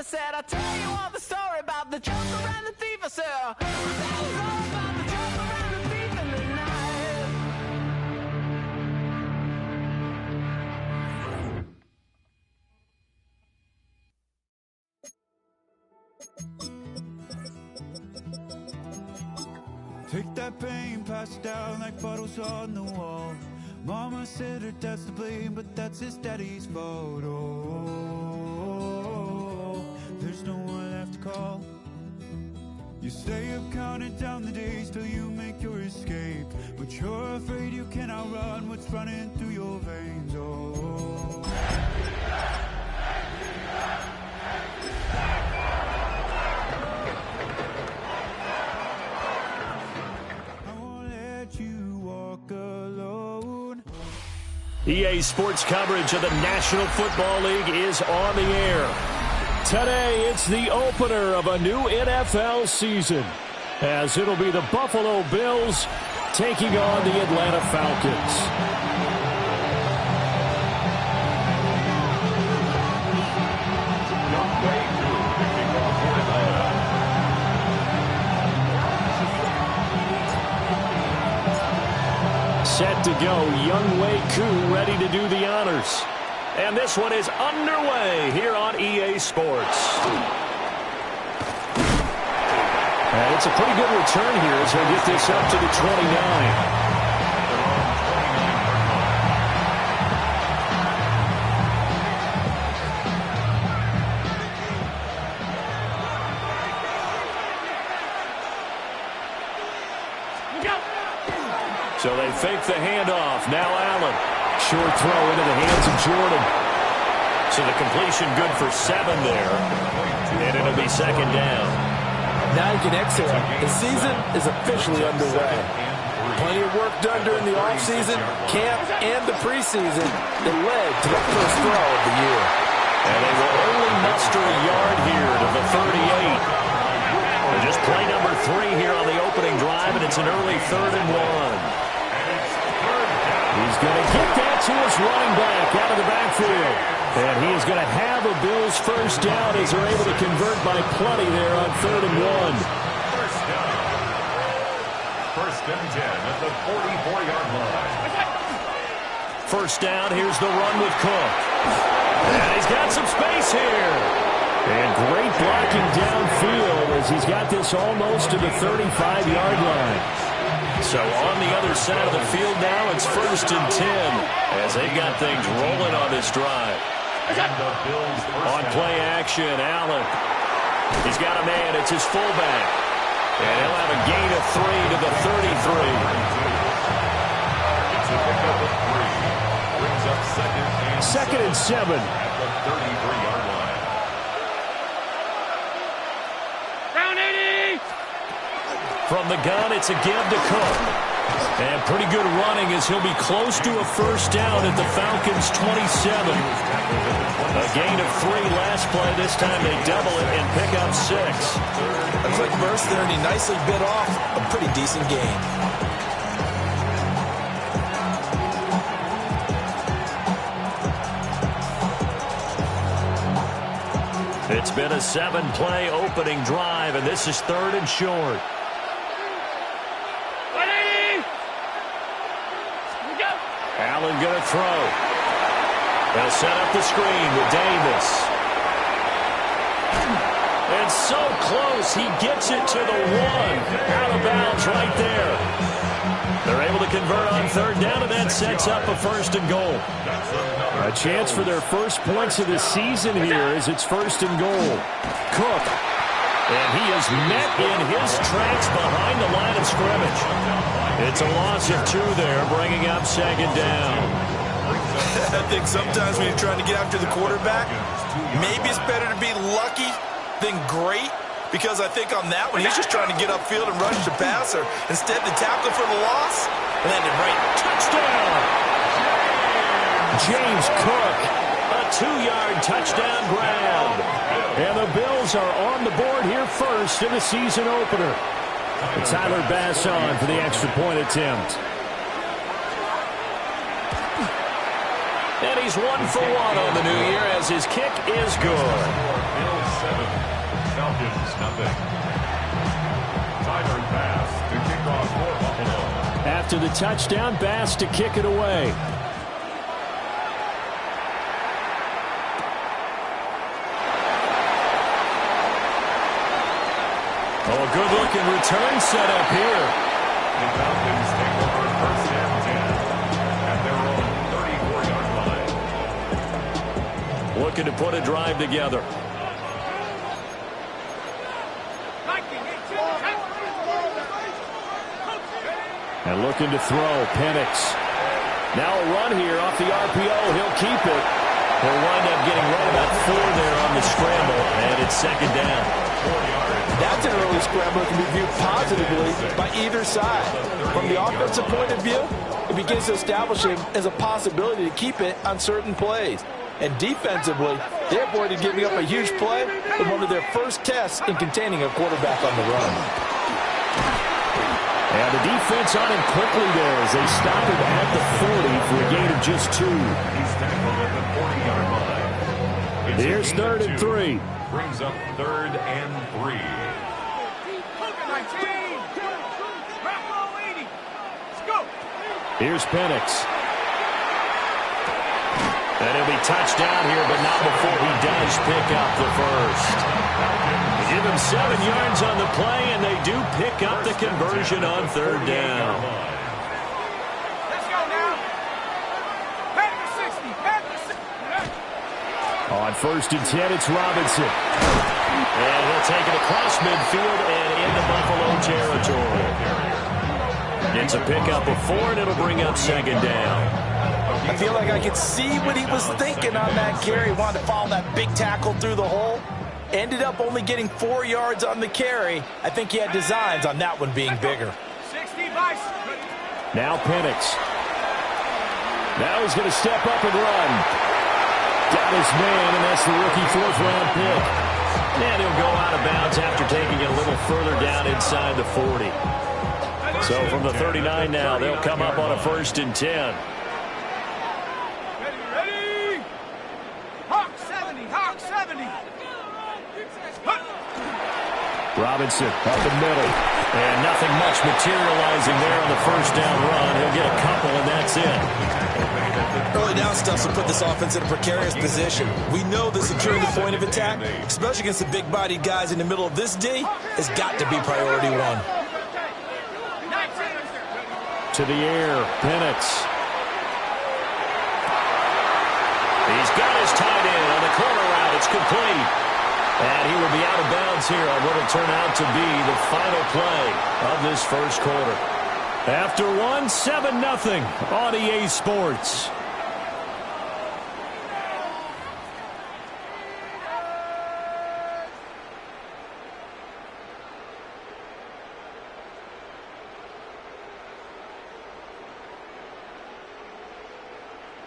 said, I'll tell you all the story about the joker and the thief. I said, that was all about the joker and the thief in the night. Take that pain, pass it down like bottles on the wall. Mama said her dad's to blame, but that's his daddy's fault. Oh, there's no one left to call. You stay up counting down the days till you make your escape, but you're afraid you can't outrun what's running through your veins. Oh, EA Sports coverage of the National Football League is on the air. Today, it's the opener of a new NFL season, as it'll be the Buffalo Bills taking on the Atlanta Falcons. Set to go, Young Wei Koo ready to do the honors. And this one is underway here on EA Sports. And it's a pretty good return here as he'll get this up to the 29. So they fake the handoff. Now Allen. Short throw into the hands of Jordan. So the completion good for 7 there. And it'll be second down. Now you can exhale. The season is officially underway. Plenty of work done during the offseason, camp, and the preseason that led to the first throw of the year. And they will only muster a yard here to the 38. They're just play number 3 here on the opening drive, and it's an early 3rd and 1. He's going to get that to his running back out of the backfield. And he is going to have a Bills first down as they're able to convert by plenty there on 3rd and 1. First and 10 at the 44-yard line. First down, here's the run with Cook. And he's got some space here. And great blocking downfield as he's got this almost to the 35-yard line. So on the other side of the field now, it's first and 10 as they've got things rolling on this drive. On play action, Allen. He's got a man. It's his fullback. And he'll have a gain of 3 to the 33. Brings up second and 7. At the 33-yard line. Down 80! From the gun, it's a give to Cook. And pretty good running as he'll be close to a first down at the Falcons' 27. A gain of 3 last play. This time they double it and pick up 6. A quick burst there, and he nicely bit off a pretty decent gain. It's been a 7-play opening drive, and this is 3rd and short. Allen going to throw. They'll set up the screen with Davis. And so close, he gets it to the 1. Out of bounds right there. They're able to convert on 3rd down, and that sets up a 1st and goal. A chance for their first points of the season here as it's 1st and goal. Cook. And he is met in his tracks behind the line of scrimmage. It's a loss of 2 there, bringing up 2nd down. I think sometimes when you're trying to get after the quarterback, maybe it's better to be lucky than great, because I think on that one, he's just trying to get upfield and rush the passer. Instead, the tackle for the loss, landed right. Touchdown! James Cook, a 2-yard touchdown grab. And the Bills are on the board here first in the season opener. And Tyler Bass on for the extra point attempt. And he's 1 for 1 on the new year as his kick is good. Falcons, nothing. Tyler Bass to kick off for Buffalo. After the touchdown, Bass to kick it away. Oh, a good-looking return set up here. The Falcons take over first and 10 at their own 34-yard line. Looking to put a drive together. And looking to throw, Penix. Now a run here off the RPO. He'll keep it. He'll wind up getting right about 4 there on the scramble, and it's second down. That's an early scramble that can be viewed positively by either side. From the offensive point of view, it begins to establish him as a possibility to keep it on certain plays. And defensively, they avoided giving up a huge play in one of their first tests in containing a quarterback on the run. And the defense on him quickly there as they stop him at the 40 for a gain of just 2. He's tackled at the 40-yard line. Here's 3rd and 3. Brings up 3rd and 3. Here's Penix. And he'll be touched down here, but not before he does pick up the first. They give him 7 yards on the play, and they do pick up the conversion on 3rd down. Let's go now. Back to 60. Back to 60. On 1st and 10, it's Robinson. And he'll take it across midfield and into Buffalo territory. It's a pickup of 4, and it'll bring up 2nd down. I feel like I could see what he was thinking on that carry. He wanted to follow that big tackle through the hole. Ended up only getting 4 yards on the carry. I think he had designs on that one being bigger. 60 by. Now Penix. Now he's going to step up and run. Got his man, and that's the rookie 4th-round pick. And he'll go out of bounds after taking it a little further down inside the 40. So from the 39 now, they'll come up on a 1st and 10. Ready? Hawk 70. Hawk 70. Robinson up the middle. And nothing much materializing there on the 1st down run. He'll get a couple, and that's it. Early down stuff will put this offense in a precarious position. We know the securing the point of attack, especially against the big-bodied guys in the middle of this D, has got to be priority 1. To the air, Penix. He's got his tight end on the corner route. It's complete. And he will be out of bounds here on what will turn out to be the final play of this first quarter. After 1, 7-0 on EA Sports.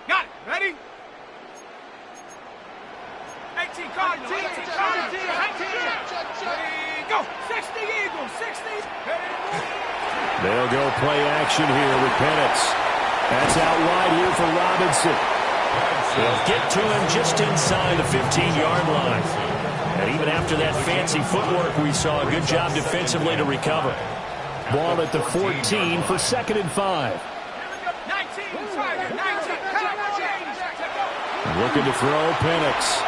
Got it. Ready? 18 Cardinals. 18 Cardinals. 18. Ready, go. 60 Eagles. 60. They'll go play action here with Penix. That's out wide here for Robinson. They'll get to him just inside the 15-yard line. And even after that fancy footwork, we saw a good job defensively to recover. Ball at the 14 for 2nd and 5. 19. Tiger. 19. Looking to throw, Penix.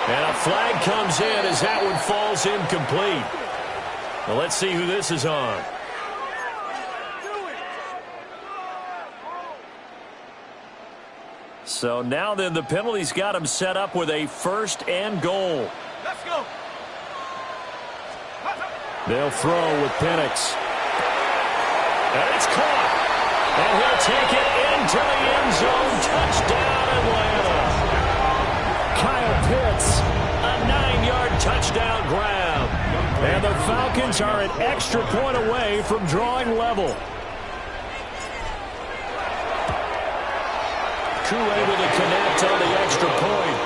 And a flag comes in as that one falls incomplete. Well, let's see who this is on. So now then the penalty's got him set up with a 1st and goal. Let's go. They'll throw with Penix. And it's caught. And he'll take it into the end zone. Touchdown, Atlanta. Kyle Pitts, a 9-yard touchdown grab. And the Falcons are an extra point away from drawing level. Koo able to connect on the extra point.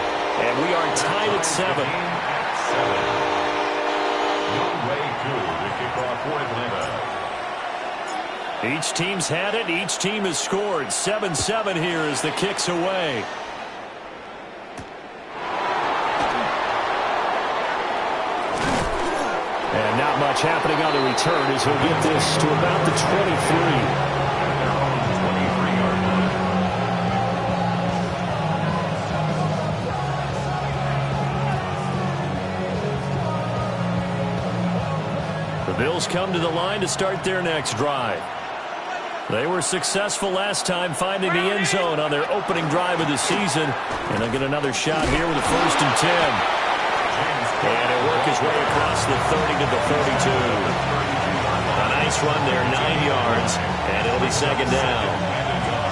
And we are tied at 7. Younghoe Koo to kick off for Atlanta. Each team's had it. Each team has scored. 7-7 here as the kick's away. watch happening on the return as he'll get this to about the 23. The Bills come to the line to start their next drive. They were successful last time finding the end zone on their opening drive of the season. And they'll get another shot here with a 1st and 10. And he'll work his way across the 30 to the 32. A nice run there, 9 yards. And it'll be 2nd down.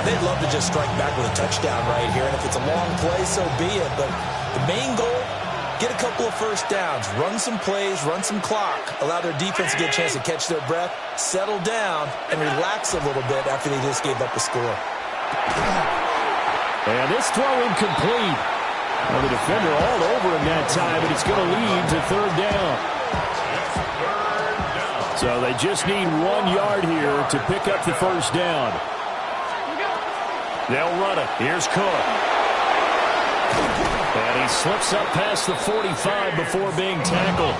They'd love to just strike back with a touchdown right here. And if it's a long play, so be it. But the main goal, get a couple of 1st downs, run some plays, run some clock, allow their defense to get a chance to catch their breath, settle down, and relax a little bit after they just gave up a score. And this throw incomplete. Well, the defender all over him that time, and it's going to lead to 3rd down. So they just need 1 yard here to pick up the 1st down. They'll run it. Here's Cook. And he slips up past the 45 before being tackled.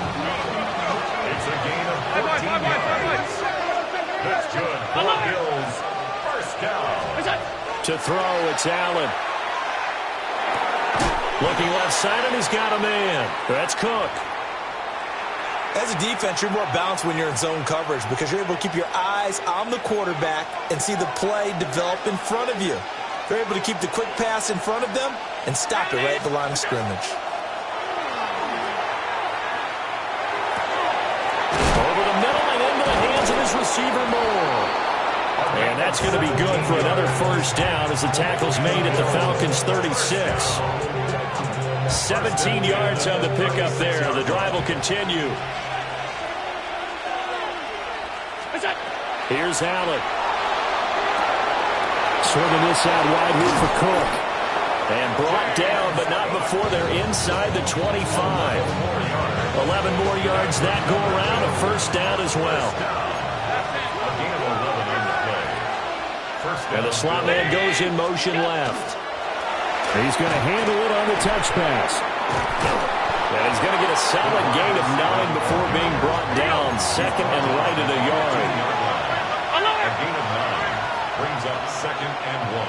It's a gain of 14 yards. That's good for the Bills. 1st down. To throw, it's Allen. Looking left side, and he's got a man. That's Cook. As a defense, you're more balanced when you're in zone coverage because you're able to keep your eyes on the quarterback and see the play develop in front of you. They're able to keep the quick pass in front of them and stop it right at the line of scrimmage. Over the middle and into the hands of his receiver Moore. And that's going to be good for another 1st down as the tackle's made at the Falcons' 36. 17 yards on the pickup there. The drive will continue. Here's Allen. Swinging this out wide here for Cook. And brought down, but not before they're inside the 25. 11 more yards that go around. A 1st down as well. And the slot man goes in motion left. He's going to handle it on the touch pass. And he's going to get a solid gain of 9 before being brought down. 2nd and right at a yard. A gain of 9 brings up 2nd and 1.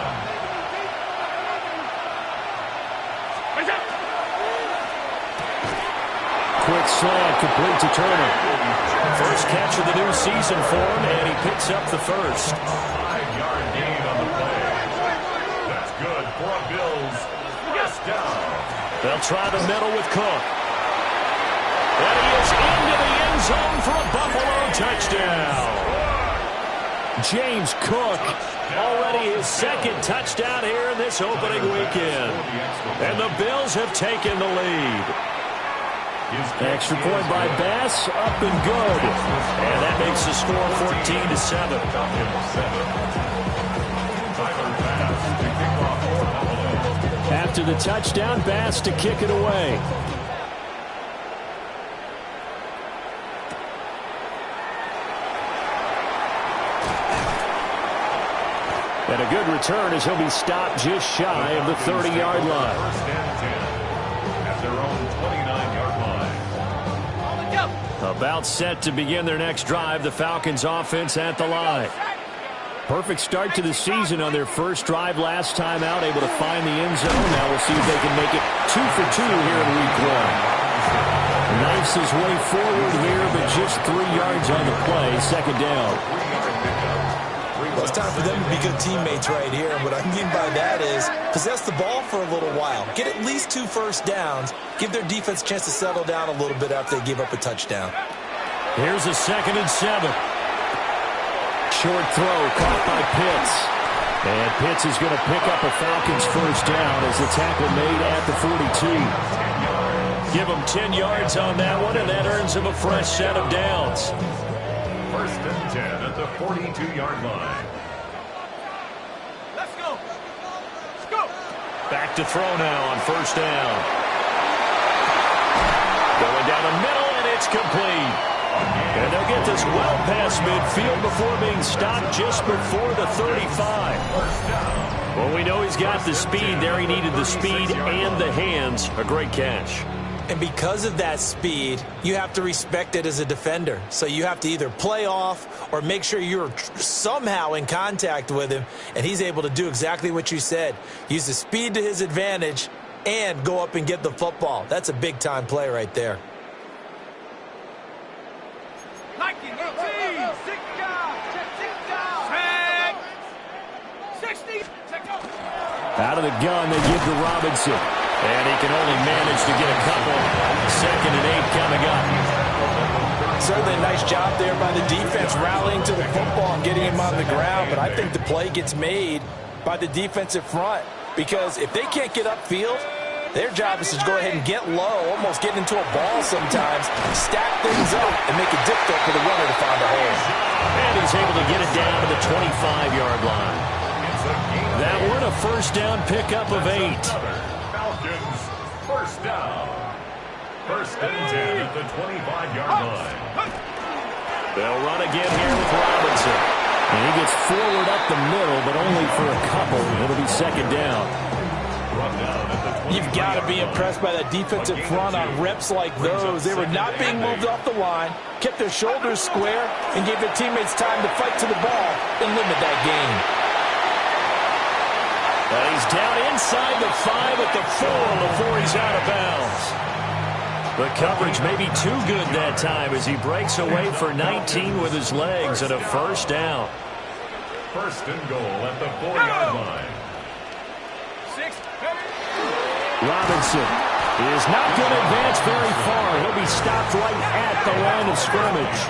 Quick slant, complete to Turner. First catch of the new season for him, and he picks up the 1st. 5-yard gain on the play. That's good for a Bills 1st down. They'll try the middle with Cook. And he is into the end zone for a Buffalo touchdown. James Cook, already his 2nd touchdown here in this opening weekend. And the Bills have taken the lead. Extra point by Bass, up and good. And that makes the score 14-7. After the touchdown, Bass to kick it away. And a good return as he'll be stopped just shy of the 30-yard line. 1st and 10 at their own 29-yard line. About set to begin their next drive, the Falcons offense at the line. Perfect start to the season on their first drive last time out, able to find the end zone. Now we'll see if they can make it 2 for 2 here in week 1. Knifes his way forward here, but just 3 yards on the play, 2nd down. Well, it's time for them to be good teammates right here. And what I mean by that is possess the ball for a little while. Get at least 2 1st downs. Give their defense a chance to settle down a little bit after they give up a touchdown. Here's a 2nd and 7. Short throw caught by Pitts. And Pitts is going to pick up a Falcons 1st down as the tackle made at the 42. Give him 10 yards on that one, and that earns him a fresh set of downs. 1st and 10 at the 42-yard line. Let's go. Let's go. Back to throw now on 1st down. Going down the middle, and it's complete. And they'll get this well past midfield before being stopped just before the 35. Well, we know he's got the speed there. He needed the speed and the hands. A great catch. And because of that speed, you have to respect it as a defender. So you have to either play off or make sure you're somehow in contact with him, and he's able to do exactly what you said. Use the speed to his advantage and go up and get the football. That's a big-time play right there. Out of the gun, they give to Robinson. And he can only manage to get a couple. 2nd and 8 coming up. Certainly a nice job there by the defense rallying to the football and getting him on the ground. But I think the play gets made by the defensive front. Because if they can't get upfield, their job is to go ahead and get low, almost get into a ball sometimes, stack things up, and make it difficult for the runner to find a hole. And he's able to get it down to the 25-yard line. That one a first down pickup of 8. Falcons, first down. 1st and 10 at the 25-yard line. They'll run again here with Robinson. And he gets forward up the middle, but only for a couple. It'll be 2nd down. You've got to be impressed by that defensive front on reps like those. They were not being moved off the line, kept their shoulders square, and gave their teammates time to fight to the ball and limit that gain. And he's down inside the 5 at the 4 before he's out of bounds. The coverage may be too good that time as he breaks away for 19 with his legs and a first down. 1st and goal at the 4-yard line. Robinson is not going to advance very far. He'll be stopped right at the line of scrimmage.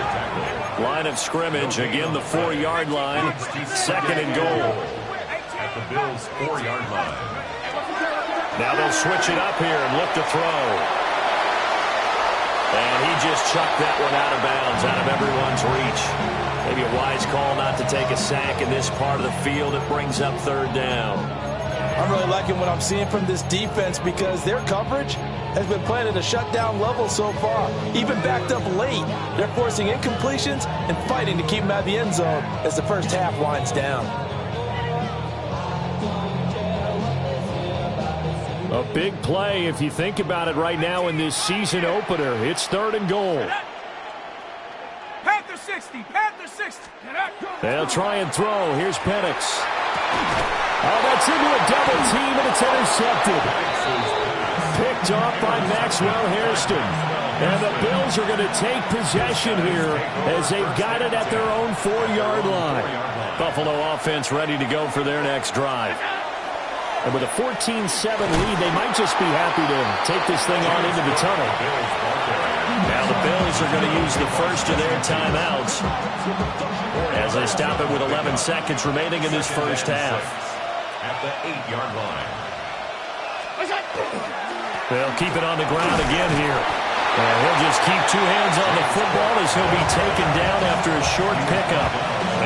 Line of scrimmage, again the 4-yard line. 2nd and goal. At the Bills' 4-yard line. Now they'll switch it up here and look to throw. And he just chucked that one out of bounds, out of everyone's reach. Maybe a wise call not to take a sack in this part of the field. It brings up 3rd down. I'm really liking what I'm seeing from this defense because their coverage has been playing at a shutdown level so far. Even backed up late, they're forcing incompletions and fighting to keep them out of the end zone as the first half winds down. A big play if you think about it right now in this season opener. It's 3rd and goal. Panther 60, Panther 60. They'll try and throw. Here's Penix. Oh, that's into a double team, and it's intercepted. Picked off by Maxwell Hairston. And the Bills are going to take possession here as they've got it at their own 4-yard line. Buffalo offense ready to go for their next drive. And with a 14-7 lead, they might just be happy to take this thing on into the tunnel. Now the Bills are going to use the first of their timeouts as they stop it with 11 seconds remaining in this first half. At the 8-yard line. They'll keep it on the ground again here. And he'll just keep 2 hands on the football as he'll be taken down after a short pickup.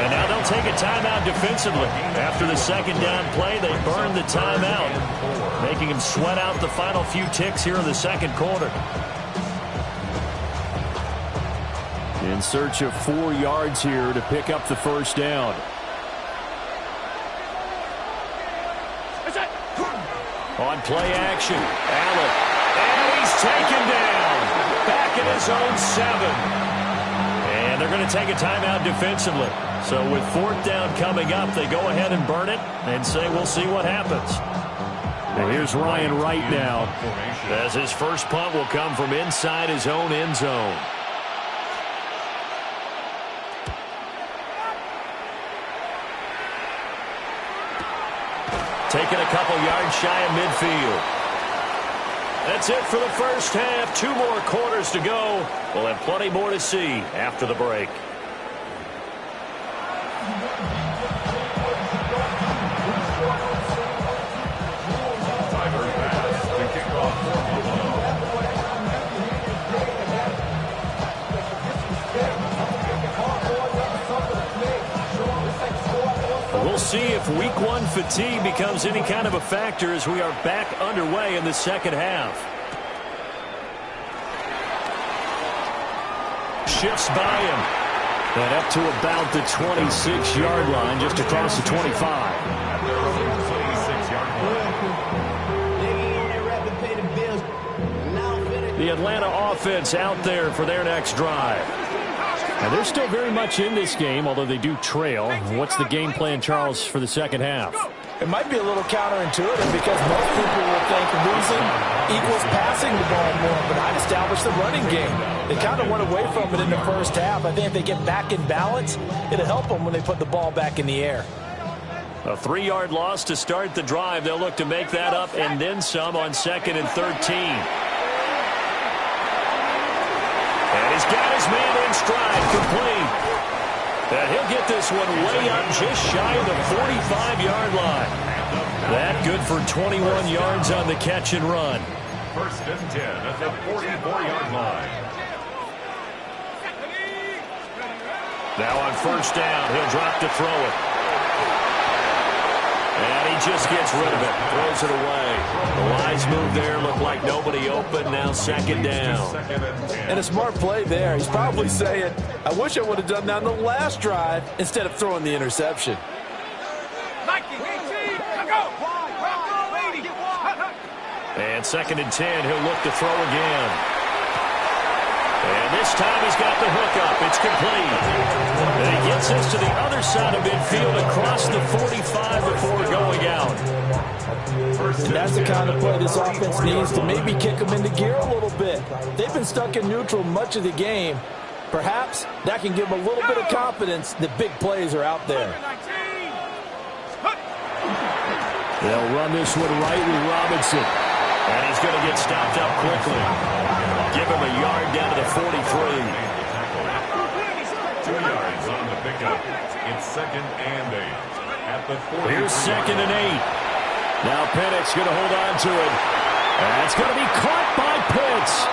And now they'll take a timeout defensively. After the 2nd down play, they burn the timeout, making him sweat out the final few ticks here in the 2nd quarter. In search of 4 yards here to pick up the first down. On play action, Allen. And he's taken down. Back at his own 7. And they're going to take a timeout defensively. So with 4th down coming up, they go ahead and burn it and say we'll see what happens. And here's Ryan Wright now, as his first punt will come from inside his own end zone. Taking a couple yards shy of midfield. That's it for the first half. 2 more quarters to go. We'll have plenty more to see after the break. We'll see if week 1 fatigue becomes any kind of a factor as we are back underway in the second half. Shifts by him. And up to about the 26-yard line, just across the 25. The Atlanta offense out there for their next drive. And they're still very much in this game, although they do trail. What's the game plan, Charles, for the second half? It might be a little counterintuitive because most people will think losing equals passing the ball more, but I'd establish the running game. They kind of went away from it in the first half. I think if they get back in balance, it'll help them when they put the ball back in the air. A 3-yard loss to start the drive. They'll look to make that up and then some on 2nd and 13. And he's got his man in stride, complete. And he'll get this one way up just shy of the 45-yard line. That good for 21 yards on the catch and run. 1st and 10 at the 44-yard line. Now on 1st down, he'll drop to throw it. And he just gets rid of it, throws it away. The wise move there, looked like nobody open, now 2nd down. And a smart play there. He's probably saying, I wish I would have done that on the last drive instead of throwing the interception. And 2nd and 10, he'll look to throw again. And this time he's got the hook up. It's complete. And he gets this to the other side of midfield across the 45 before going out. And that's the kind of play this offense needs to maybe kick them into gear a little bit. They've been stuck in neutral much of the game. Perhaps that can give them a little bit of confidence that big plays are out there. They'll run this one right with Robinson. And he's going to get stopped up quickly. Give him a yard down to the 43. 2 yards on the pickup. It's 2nd and 8 at the 43. Here's 2nd and 8. Now Pennick's going to hold on to it. That's going to be caught by Pitts.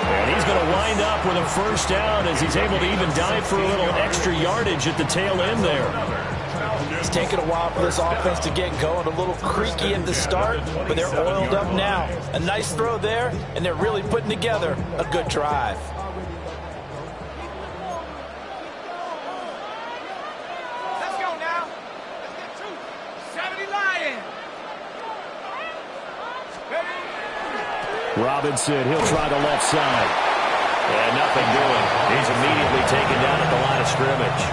And he's going to wind up with a 1st down as he's able to even dive for a little extra yardage at the tail end there. It's taken a while for this offense to get going. A little creaky at the start, but they're oiled up now. A nice throw there, and they're really putting together a good drive. Let's go now. Let's get 270 Lions. Robinson, he'll try the left side. And nothing doing. He's immediately taken down at the line of scrimmage.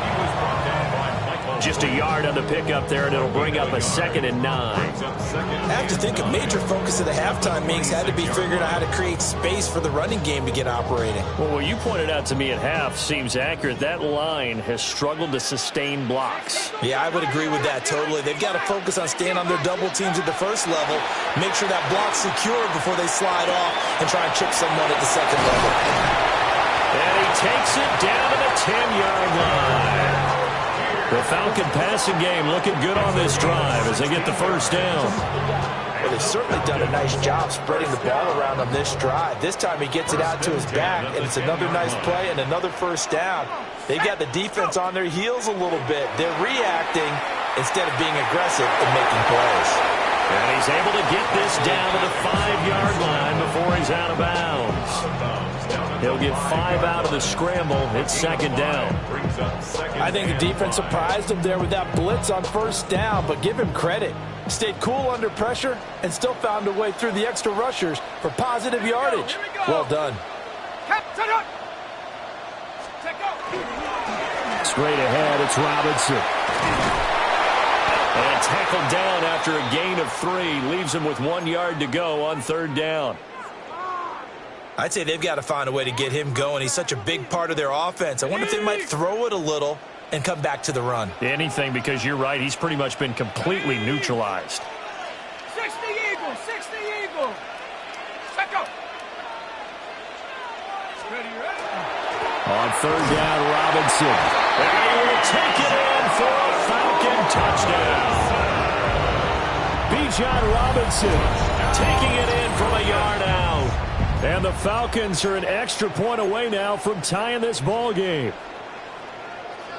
Just a yard on the pickup there, and it'll bring up a 2nd and 9. I have to think a major focus of the halftime meetings had to be figuring out how to create space for the running game to get operating. Well, what you pointed out to me at half seems accurate. That line has struggled to sustain blocks. Yeah, I would agree with that totally. They've got to focus on staying on their double teams at the first level, make sure that block's secure before they slide off and try and chip someone at the 2nd level. And he takes it down to the 10-yard line. The Falcon passing game looking good on this drive as they get the 1st down. Well, they've certainly done a nice job spreading the ball around on this drive. This time he gets it out to his back, and it's another nice play and another 1st down. They've got the defense on their heels a little bit. They're reacting instead of being aggressive and making plays. And he's able to get this down to the 5-yard line before he's out of bounds. He'll get 5 out of the scramble. It's 2nd down. I think the defense surprised him there with that blitz on 1st down, but give him credit. Stayed cool under pressure and still found a way through the extra rushers for positive yardage. Well done. Straight ahead, it's Robinson. And tackled down after a gain of 3. Leaves him with 1 yard to go on 3rd down. I'd say they've got to find a way to get him going. He's such a big part of their offense. I wonder if they might throw it a little and come back to the run. Anything, because you're right. He's pretty much been completely neutralized. 60 Eagles, 60 Eagles. Set go. On 3rd down, Robinson. And he will take it in for a Falcon touchdown. Bijan Robinson taking it in from a yard out. And the Falcons are an extra point away now from tying this ball game.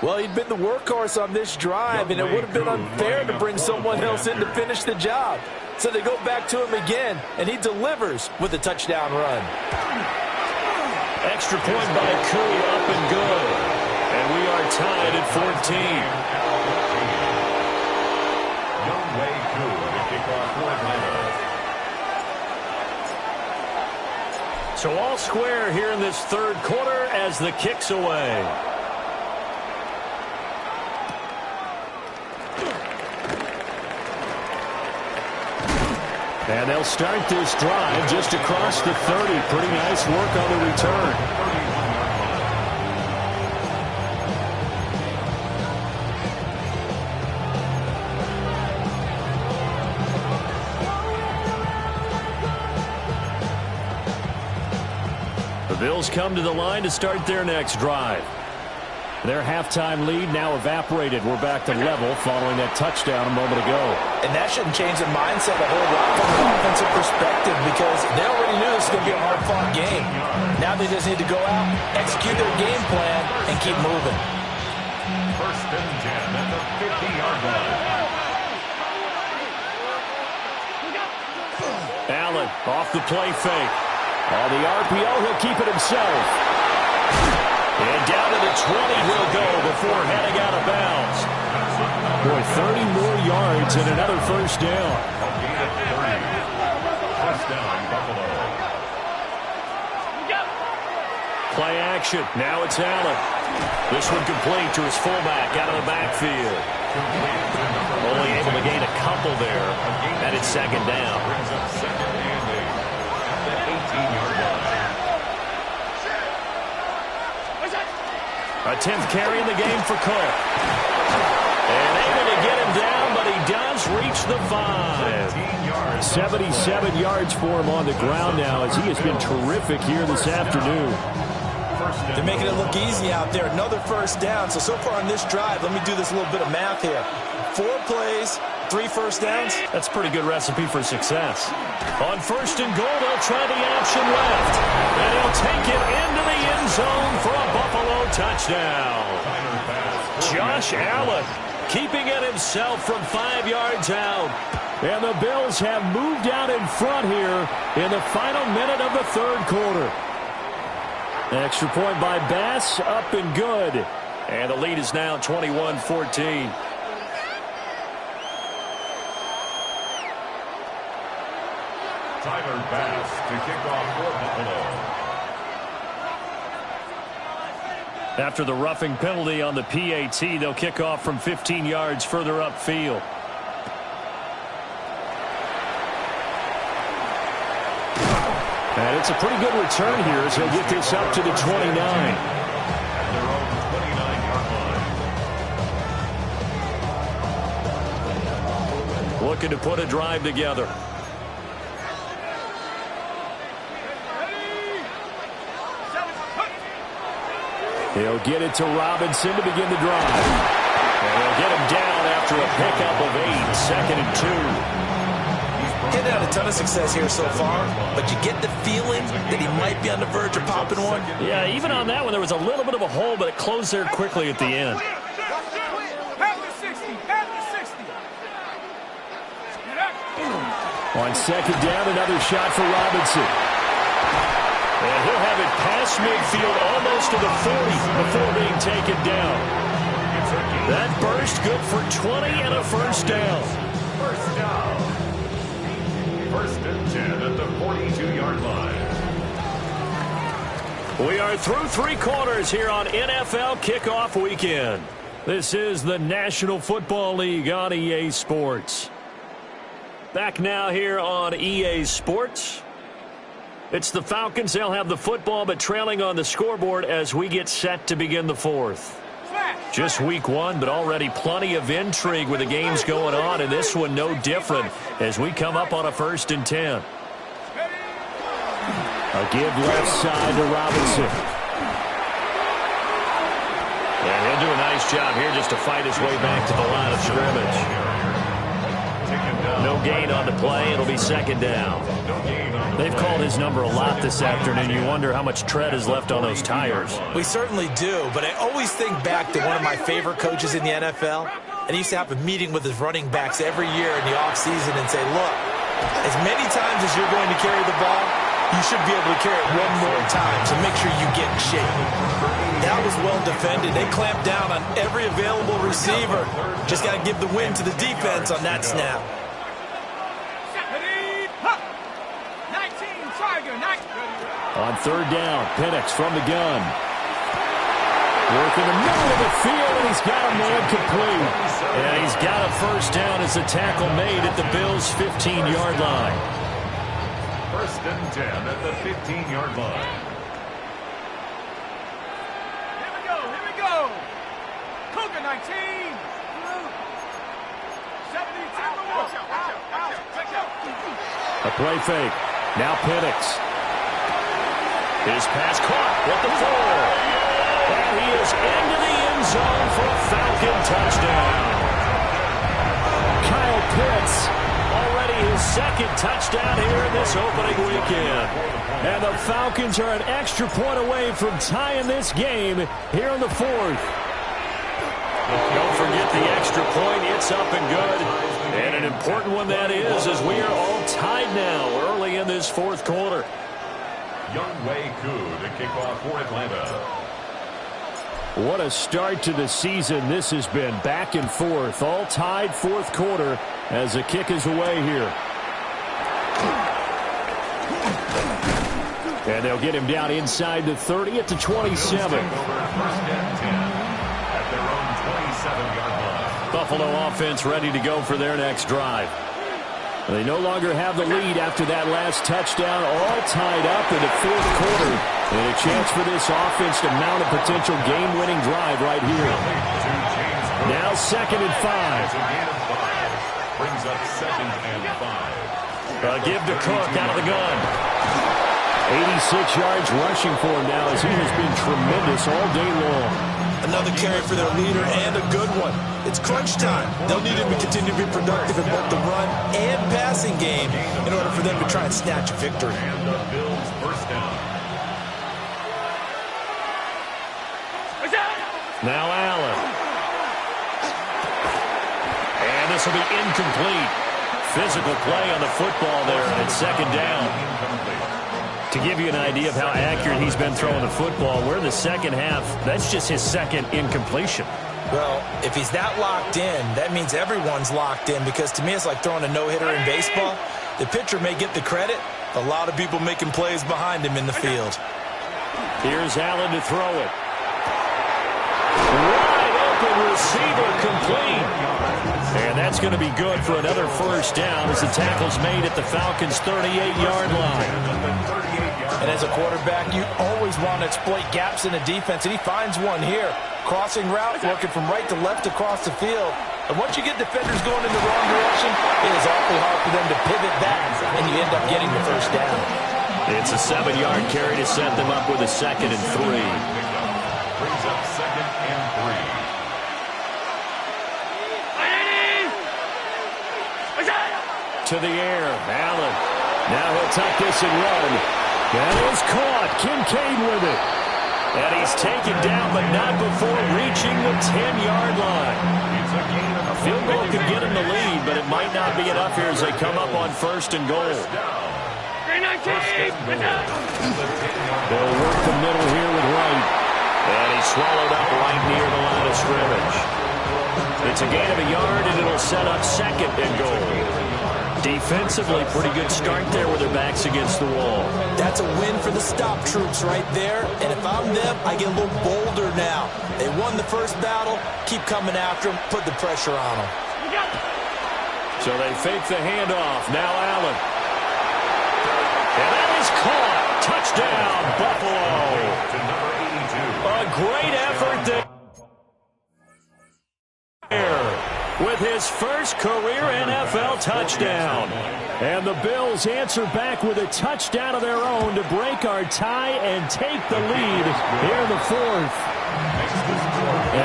Well, he'd been the workhorse on this drive, and it would have been unfair to bring someone else in to finish the job. So they go back to him again, and he delivers with a touchdown run. Extra point by Koo, up and good. And we are tied at 14. Younghoe Koo to kick off for Atlanta. So all square here in this third quarter as the kick's away. And they'll start this drive just across the 30. Pretty nice work on the return. The Bills come to the line to start their next drive. Their halftime lead now evaporated. We're back to level following that touchdown a moment ago. And that shouldn't change the mindset a whole lot from an offensive perspective because they already knew this was going to be a hard-fought game. Now they just need to go out, execute their game plan, and keep moving. First and 10 at the 50-yard line. Allen off the play fake. On the RPO, he'll keep it himself. And down to the 20 he'll go before heading out of bounds. Boy, 30 more yards and another first down. First down, Buffalo. Play action. Now it's Allen. This one complete to his fullback out of the backfield. Only able to gain a couple there. And it's second down. Brings up second and 8 at the 18-yard line. A 10th carry in the game for Cook. And able to get him down, but he does reach the 5. 77 yards for him on the ground now as he has been terrific here this afternoon. They're making it look easy out there. Another first down. So far on this drive, let me do this little bit of math here. 4 plays, 3 first downs. That's a pretty good recipe for success. On first and goal, they'll try the option left. And he'll take it into the end zone for a Buffalo touchdown. Josh Allen keeping it himself from 5 yards out. And the Bills have moved out in front here in the final minute of the third quarter. Extra point by Bass, up and good. And the lead is now 21-14. Tyler Bass to kick off for Buffalo. After the roughing penalty on the PAT, they'll kick off from 15 yards further upfield. And it's a pretty good return here as he'll get this up to the 29. At their own 29-yard line. Looking to put a drive together. He'll get it to Robinson to begin the drive. And he'll get him down after a pickup of 8, second and 2. He's had a ton of success here so far, but you get the feeling that he might be on the verge of popping one. Yeah, even on that one, there was a little bit of a hole, but it closed there quickly at the end. On second down, another shot for Robinson. And he'll have it past midfield almost to the 40 before being taken down. That burst good for 20 and a first down. First down. First and 10 at the 42-yard line. We are through 3 quarters here on NFL Kickoff Weekend. This is the National Football League on EA Sports. Back now here on EA Sports. It's the Falcons. They'll have the football, but trailing on the scoreboard as we get set to begin the fourth. Just week 1, but already plenty of intrigue with the games going on, and this one no different as we come up on a first and 10. A give left side to Robinson. And he'll do a nice job here just to fight his way back to the line of scrimmage. No gain on the play. It'll be second down. They've called his number a lot this afternoon. You wonder how much tread is left on those tires. We certainly do, but I always think back to one of my favorite coaches in the NFL. And he used to have a meeting with his running backs every year in the offseason and say, look, as many times as you're going to carry the ball, you should be able to carry it one more time, so make sure you get in shape. That was well defended. They clamped down on every available receiver. Just got to give the win to the defense on that snap. On third down, Penix from the gun. Working the middle of the field, and he's got a man complete. And he's got a first down as the tackle made at the Bills' 15-yard line. First and 10 at the 15-yard line. Here we go. Cougar 19. 72. A play fake. Now Penix. His pass caught at the 4. And he is into the end zone for a Falcon touchdown. Kyle Pitts, already his second touchdown here in this opening weekend. And the Falcons are an extra point away from tying this game here in the 4th. Don't forget the extra point. It's up and good. And an important one that is, as we are all tied now early in this 4th quarter. Younghoe Koo to kick off for Atlanta. What a start to the season this has been. Back and forth, all tied 4th quarter as the kick is away here. And they'll get him down inside the 30 at the 27. First and 10 at their own 27-yard line. Buffalo offense ready to go for their next drive. They no longer have the lead after that last touchdown, all tied up in the 4th quarter. And a chance for this offense to mount a potential game-winning drive right here. Now 2nd and 5. Brings up 2nd and 5. Give to Cook out of the gun. 86 yards rushing for him now as he has been tremendous all day long. Another carry for their leader and a good one. It's crunch time. They'll need him to continue to be productive in both the run and passing game in order for them to try and snatch a victory. And the Bills first down. Now Allen. And this will be incomplete. Physical play on the football there, and it's 2nd down. To give you an idea of how accurate he's been throwing the football, we're in the 2nd half. That's just his 2nd incompletion. Well, if he's that locked in, that means everyone's locked in, because to me it's like throwing a no-hitter in baseball. The pitcher may get the credit. A lot of people making plays behind him in the field. Here's Allen to throw it. Wide open receiver complete. And that's going to be good for another first down as the tackle's made at the Falcons' 38-yard line. And as a quarterback, you always want to exploit gaps in the defense, and he finds one here. Crossing route, working from right to left across the field. And once you get defenders going in the wrong direction, it is awfully hard for them to pivot back, and you end up getting the first down. It's a 7-yard carry to set them up with a 2nd and 3. Brings up 2nd and 3. To the air, Allen. Now he'll tuck this and run. That is caught. Kincaid with it. And he's taken down, but not before reaching the 10-yard line. A field goal could get him the lead, but it might not be enough here as they come up on 1st and goal. They'll work the middle here with Wright. And he's swallowed up right near the line of scrimmage. It's a gain of a yard, and it'll set up 2nd and goal. Defensively, pretty good start there with their backs against the wall. That's a win for the stop troops right there. And if I'm them, I get a little bolder now. They won the first battle. Keep coming after them. Put the pressure on them. So they fake the handoff. Now Allen. And that is caught. Touchdown, Buffalo. A great effort there. With his first career NFL touchdown. And the Bills answer back with a touchdown of their own to break our tie and take the lead here in the 4th.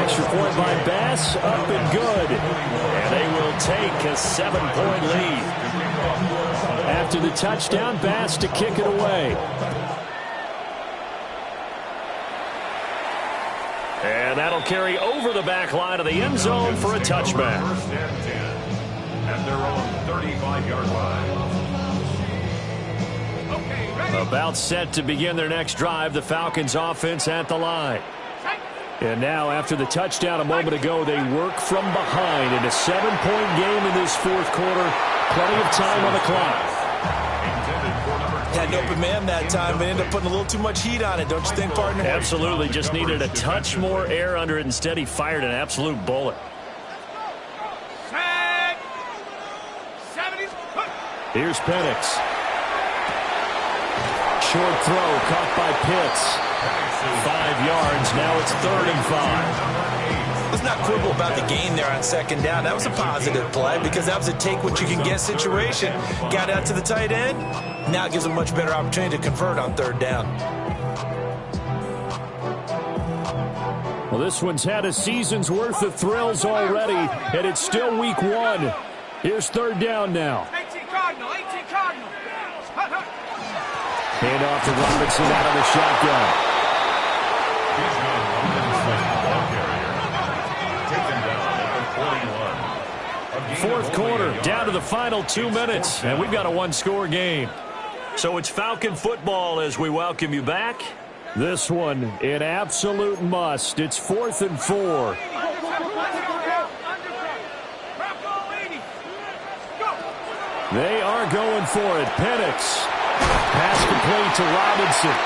Extra point by Bass, up and good. And they will take a 7-point lead. After the touchdown, Bass to kick it away. And that'll carry over the back line of the end zone for a touchback. 1st and 10 at their own 35-yard line. About set to begin their next drive, the Falcons offense at the line. And now, after the touchdown a moment ago, they work from behind in a 7-point game in this 4th quarter. Plenty of time on the clock. Intended for number Had an open man that time, but ended up putting a little too much heat on it, don't you think, partner? Absolutely. Just needed a touch more air under it. Instead, he fired an absolute bullet. Here's Penix. Short throw caught by Pitts. 5 yards. Now it's 3rd and 5. Let's not quibble about the gain there on 2nd down. That was a positive play because that was a take-what-you-can-get situation. Got out to the tight end. Now it gives a much better opportunity to convert on 3rd down. Well, this one's had a season's worth of thrills already, and it's still week 1. Here's 3rd down now. 18 Cardinal. Hand off to Robinson out of the shotgun. Fourth quarter, down to the final 2 minutes, and we've got a 1-score game. So it's Falcon football as we welcome you back. This one, an absolute must. It's 4th and 4. They are going for it. Penix. Pass complete to Robinson.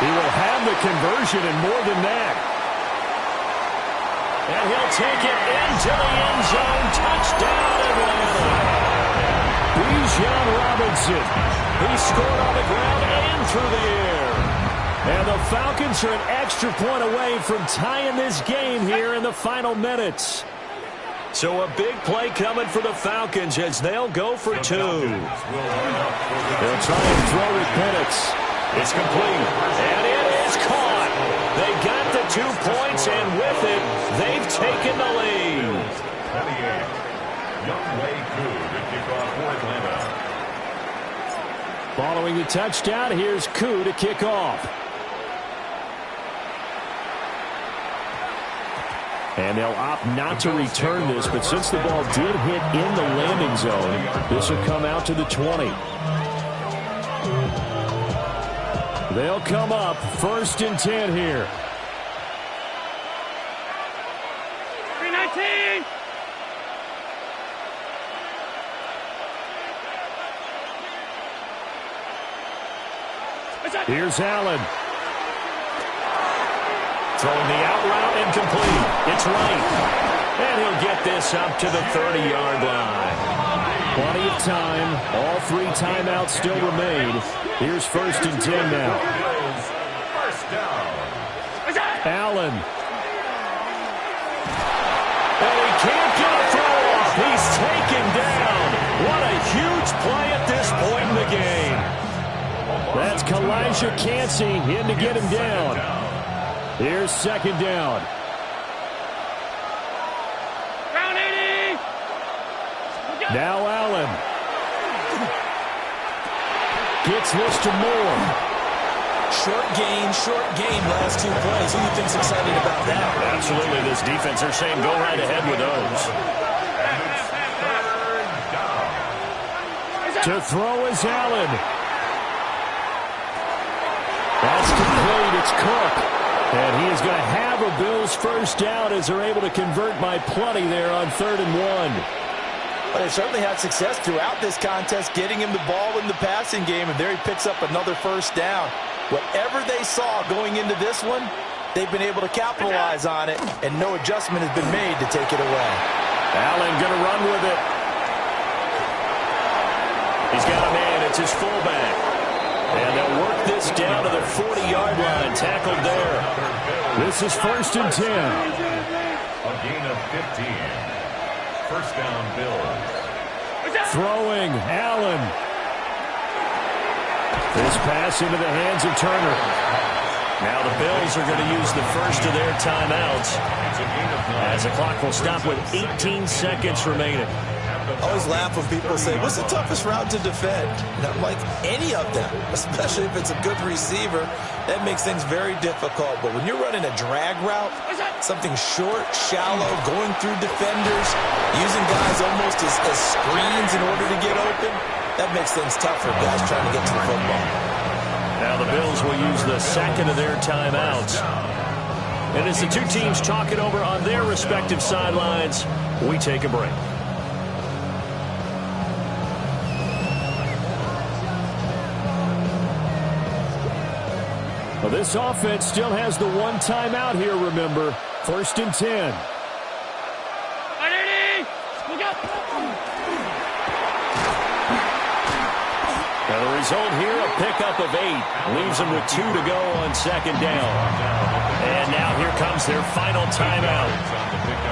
He will have the conversion and more than that. And he'll take it into the end zone. Touchdown, Atlanta. Bijan Robinson. He scored on the ground and through the air. And the Falcons are an extra point away from tying this game here in the final minutes. So a big play coming for the Falcons as they'll go for 2. They'll try and throw with Penix. It's complete. And it is caught. They got the 2 points, and with it, they've taken the lead. 28. Young Wei Koo to kick off for Atlanta. Following the touchdown, here's Koo to kick off. And they'll opt not to return this, but since the ball did hit in the landing zone, this will come out to the 20. They'll come up 1st and 10 here. 319. Here's Allen. Throwing the out route incomplete. It's right. And he'll get this up to the 30-yard line. Plenty of time. All 3 timeouts still remain. Here's 1st and 10 now. First down. Allen. And he can't get a throw off. He's taken down. What a huge play at this point in the game. That's Kalijah Cansey in to get him down. Here's 2nd down. Round 80. Now Allen. Gets this to Moore. Short gain last 2 plays. Who do you think's excited about that? Absolutely. This defense, they're saying go right ahead with those. To throw is Allen. That's complete. It's Cook. And he is going to have a Bills first down as they're able to convert by plenty there on 3rd and 1. Well, they certainly had success throughout this contest, getting him the ball in the passing game, and there he picks up another first down. Whatever they saw going into this one, they've been able to capitalize on it, and no adjustment has been made to take it away. Allen going to run with it. He's got a man. It's his fullback. And they'll work this down to the 40-yard line. Tackled there. This is 1st and 10. A gain of 15. First down, Bills. Throwing, Allen. This pass into the hands of Turner. Now the Bills are going to use the first of their timeouts as the clock will stop with 18 seconds remaining. I always laugh when people say, what's the toughest route to defend? And I'm like, any of them, especially if it's a good receiver. That makes things very difficult. But when you're running a drag route, something short, shallow, going through defenders, using guys almost as screens in order to get open, that makes things tough for guys trying to get to the football. Now the Bills will use the second of their timeouts. And as the 2 teams talk it over on their respective sidelines, we take a break. This offense still has the one timeout here, remember. 1st and 10. And the result here, a pickup of 8. Leaves them with 2 to go on 2nd down. And now here comes their final timeout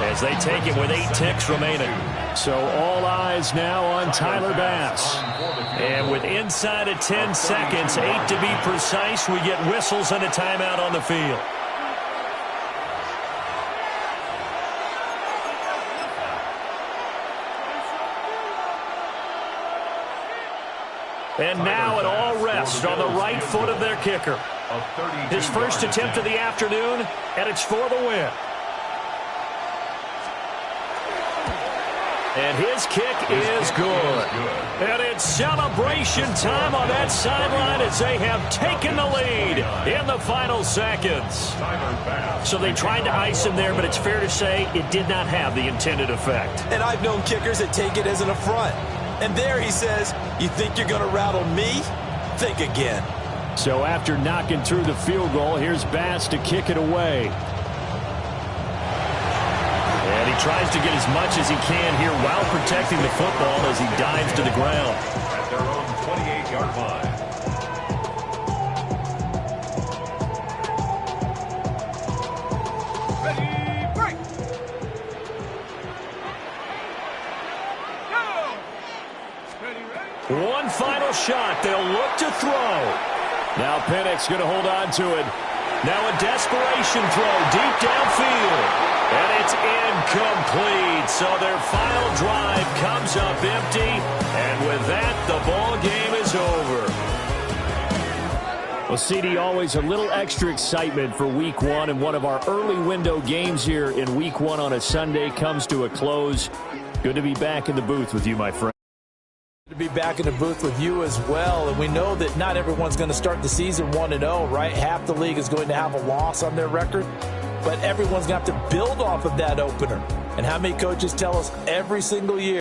as they take it with 8 ticks remaining. So all eyes now on Tyler Bass. And with inside of 10 seconds, 8 to be precise, we get whistles and a timeout on the field. And now it all rests on the right foot of their kicker. His first attempt of the afternoon, and it's for the win. And his kick is good. And it's celebration time on that sideline as they have taken the lead in the final seconds. So they tried to ice him there, but it's fair to say it did not have the intended effect. And I've known kickers that take it as an affront. And there he says, you think you're going to rattle me? Think again. So after knocking through the field goal, here's Bass to kick it away. And he tries to get as much as he can here while protecting the football as he dives to the ground. At their own 28-yard line. One final shot. They'll look to throw. Now Pennick's going to hold on to it. Now a desperation throw deep downfield. And it's incomplete. So their final drive comes up empty. And with that, the ball game is over. Well, CD, always a little extra excitement for Week 1. And one of our early window games here in Week 1 on a Sunday comes to a close. Good to be back in the booth with you, my friend. To be back in the booth with you as well. And we know that not everyone's going to start the season 1-0, right? Half the league is going to have a loss on their record. But everyone's going to have to build off of that opener. And how many coaches tell us every single year